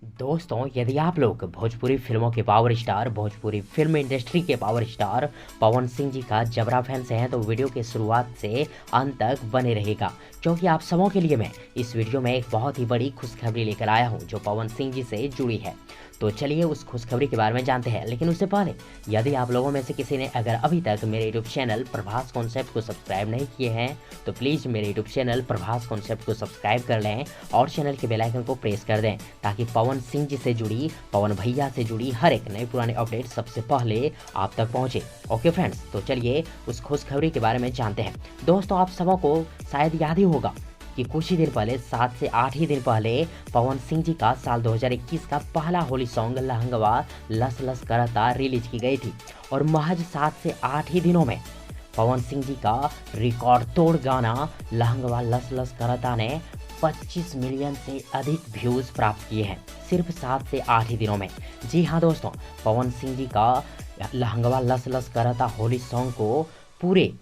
दोस्तों, यदि आप लोग भोजपुरी फिल्मों के power star, Bhojpuri film industry के पावर स्टार पवन सिंह जी का जबरा फैंस हैं तो वीडियो के शुरुआत से अंत तक बने रहेगा, क्योंकि आप सबों के लिए मैं इस वीडियो में एक बहुत ही बड़ी खुशखबरी लेकर आया हूं जो पवन सिंह जी से जुड़ी है। तो चलिए उस खुशखबरी के बारे में जानते हैं। लेकिन उससे पहले यदि आप लोगों में से किसी ने अगर अभी तक मेरे यूट्यूब चैनल प्रभास कॉन्सेप्ट को सब्सक्राइब नहीं किए हैं तो प्लीज़ मेरे यूट्यूब चैनल प्रभास कॉन्सेप्ट को सब्सक्राइब कर लें और चैनल के बेल आइकन को प्रेस कर दें, ताकि पवन सिंह जी से जुड़ी, पवन भैया से जुड़ी हर एक नए पुराने अपडेट सबसे पहले आप तक पहुंचे। ओके फ्रेंड्स, तो चलिए उस खुशखबरी के बारे में जानते हैं। दोस्तों, आप सबों को शायद याद ही होगा कि कुछ ही दिन पहले, 7 से 8 ही दिन पहले पवन सिंह जी का साल 2021 का पहला होली सॉन्ग लहंगवा लस लस करता रिलीज की गई थी और महज 7 से 8 ही दिनों में पवन सिंह जी का रिकॉर्ड तोड़ गाना लहंगवा लस लस करता ने 25 मिलियन से अधिक व्यूज प्राप्त किए हैं सिर्फ 7 से 8 ही दिनों में। जी हाँ दोस्तों, पवन सिंह जी का लहंगवा लस लस करता होली सॉन्ग को पूरे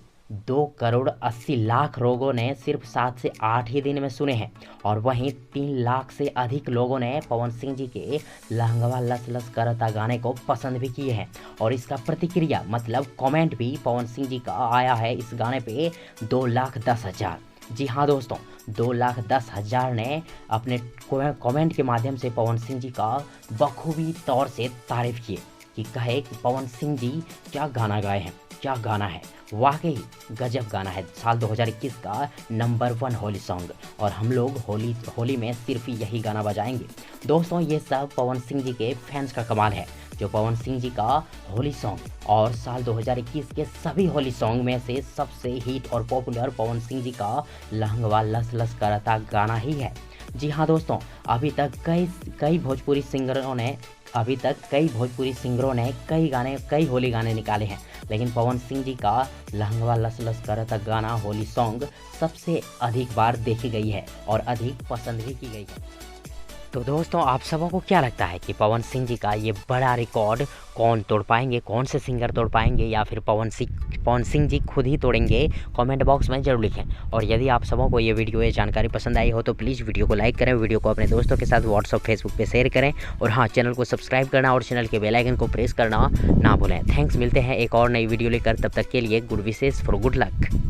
2,80,00,000 लोगों ने सिर्फ 7 से 8 ही दिन में सुने हैं और वहीं 3 लाख से अधिक लोगों ने पवन सिंह जी के लहंगवा लस लस करता गाने को पसंद भी किए हैं। और इसका प्रतिक्रिया मतलब कमेंट भी पवन सिंह जी का आया है इस गाने पे 2,10,000। जी हाँ दोस्तों, 2,10,000 ने अपने कमेंट के माध्यम से पवन सिंह जी का बखूबी तौर से तारीफ किए कि कहे कि पवन सिंह जी क्या गाना गाए हैं, क्या गाना है, वाकई गजब गाना है। साल 2021 का नंबर 1 होली सॉन्ग और हम लोग होली में सिर्फ यही गाना बजाएंगे। दोस्तों, ये सब पवन सिंह जी के फैंस का कमाल है जो पवन सिंह जी का होली सॉन्ग और साल 2021 के सभी होली सॉन्ग में से सबसे हिट और पॉपुलर पवन सिंह जी का लहंगवा लस लस करता गाना ही है। जी हाँ दोस्तों, अभी तक कई भोजपुरी सिंगरों ने कई होली गाने निकाले हैं, लेकिन पवन सिंह जी का लहंगवा लस लस करता गाना होली सॉन्ग सबसे अधिक बार देखी गई है और अधिक पसंद भी की गई है। तो दोस्तों, आप सबों को क्या लगता है कि पवन सिंह जी का ये बड़ा रिकॉर्ड कौन तोड़ पाएंगे, कौन से सिंगर तोड़ पाएंगे या फिर पवन सिंह जी खुद ही तोड़ेंगे? कमेंट बॉक्स में जरूर लिखें। और यदि आप सबों को ये जानकारी पसंद आई हो तो प्लीज़ वीडियो को लाइक करें, वीडियो को अपने दोस्तों के साथ व्हाट्सअप फेसबुक पे शेयर करें और हाँ, चैनल को सब्सक्राइब करना और चैनल के बेल आइकन को प्रेस करना ना भूलें। थैंक्स, मिलते हैं एक और नई वीडियो लेकर, तब तक के लिए good wishes for good luck.